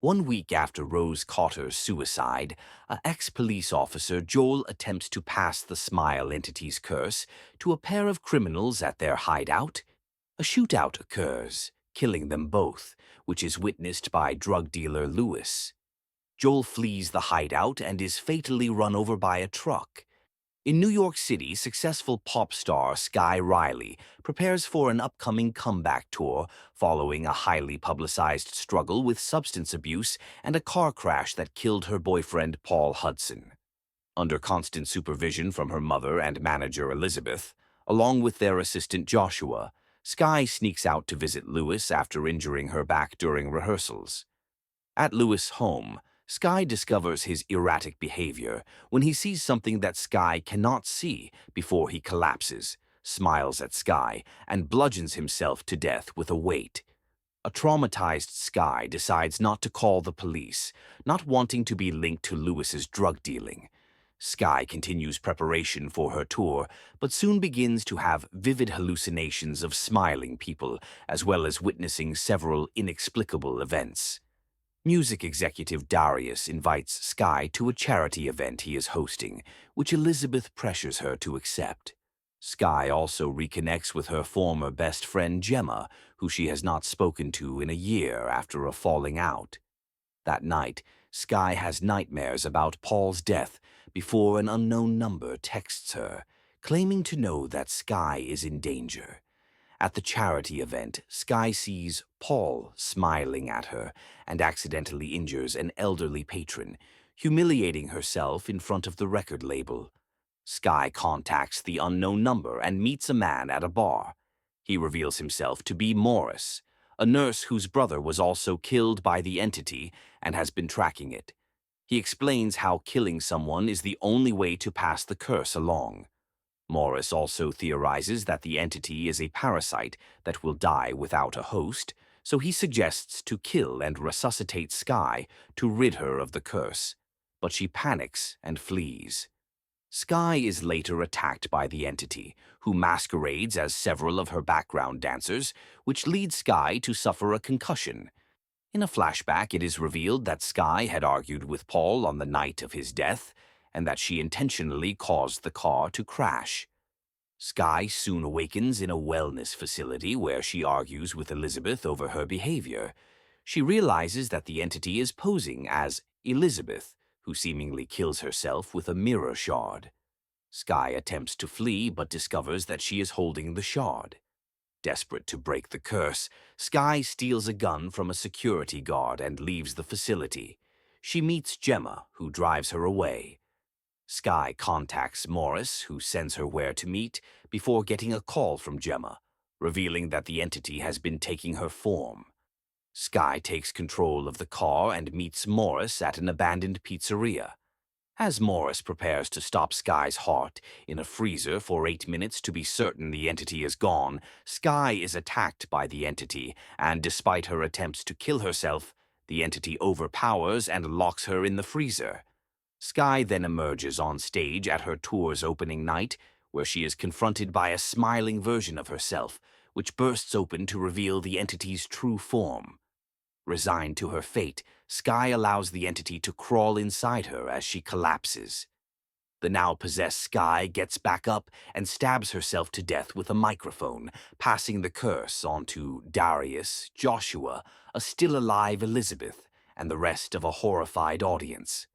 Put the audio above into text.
1 week after Rose Cotter's suicide, ex-police officer Joel attempts to pass the Smail entity's curse to a pair of criminals at their hideout. A shootout occurs, killing them both, which is witnessed by drug dealer Lewis. Joel flees the hideout and is fatally run over by a truck. In New York City, successful pop star Sky Riley prepares for an upcoming comeback tour following a highly publicized struggle with substance abuse and a car crash that killed her boyfriend Paul Hudson. Under constant supervision from her mother and manager Elizabeth, along with their assistant Joshua, Sky sneaks out to visit Lewis after injuring her back during rehearsals. At Lewis' home, Sky discovers his erratic behavior when he sees something that Sky cannot see before he collapses, smiles at Sky, and bludgeons himself to death with a weight. A traumatized Sky decides not to call the police, not wanting to be linked to Lewis's drug dealing. Sky continues preparation for her tour, but soon begins to have vivid hallucinations of smiling people, as well as witnessing several inexplicable events. Music executive Darius invites Sky to a charity event he is hosting, which Elizabeth pressures her to accept. Sky also reconnects with her former best friend Gemma, who she has not spoken to in a year after a falling out. That night, Sky has nightmares about Paul's death before an unknown number texts her, claiming to know that Sky is in danger. At the charity event, Sky sees Paul smiling at her and accidentally injures an elderly patron, humiliating herself in front of the record label. Sky contacts the unknown number and meets a man at a bar. He reveals himself to be Morris, a nurse whose brother was also killed by the entity and has been tracking it. He explains how killing someone is the only way to pass the curse along. Morris also theorizes that the entity is a parasite that will die without a host, so he suggests to kill and resuscitate Sky to rid her of the curse. But she panics and flees. Sky is later attacked by the entity, who masquerades as several of her background dancers, which leads Sky to suffer a concussion. In a flashback, it is revealed that Sky had argued with Paul on the night of his death, and that she intentionally caused the car to crash. Sky soon awakens in a wellness facility where she argues with Elizabeth over her behavior. She realizes that the entity is posing as Elizabeth, who seemingly kills herself with a mirror shard. Sky attempts to flee but discovers that she is holding the shard. Desperate to break the curse, Sky steals a gun from a security guard and leaves the facility. She meets Gemma, who drives her away. Sky contacts Morris, who sends her where to meet, before getting a call from Gemma, revealing that the entity has been taking her form. Sky takes control of the car and meets Morris at an abandoned pizzeria. As Morris prepares to stop Sky's heart in a freezer for 8 minutes to be certain the entity is gone, Sky is attacked by the entity, and despite her attempts to kill herself, the entity overpowers and locks her in the freezer. Sky then emerges on stage at her tour's opening night, where she is confronted by a smiling version of herself, which bursts open to reveal the entity's true form. Resigned to her fate, Sky allows the entity to crawl inside her as she collapses. The now possessed Sky gets back up and stabs herself to death with a microphone, passing the curse on to Darius, Joshua, a still-alive Elizabeth, and the rest of a horrified audience.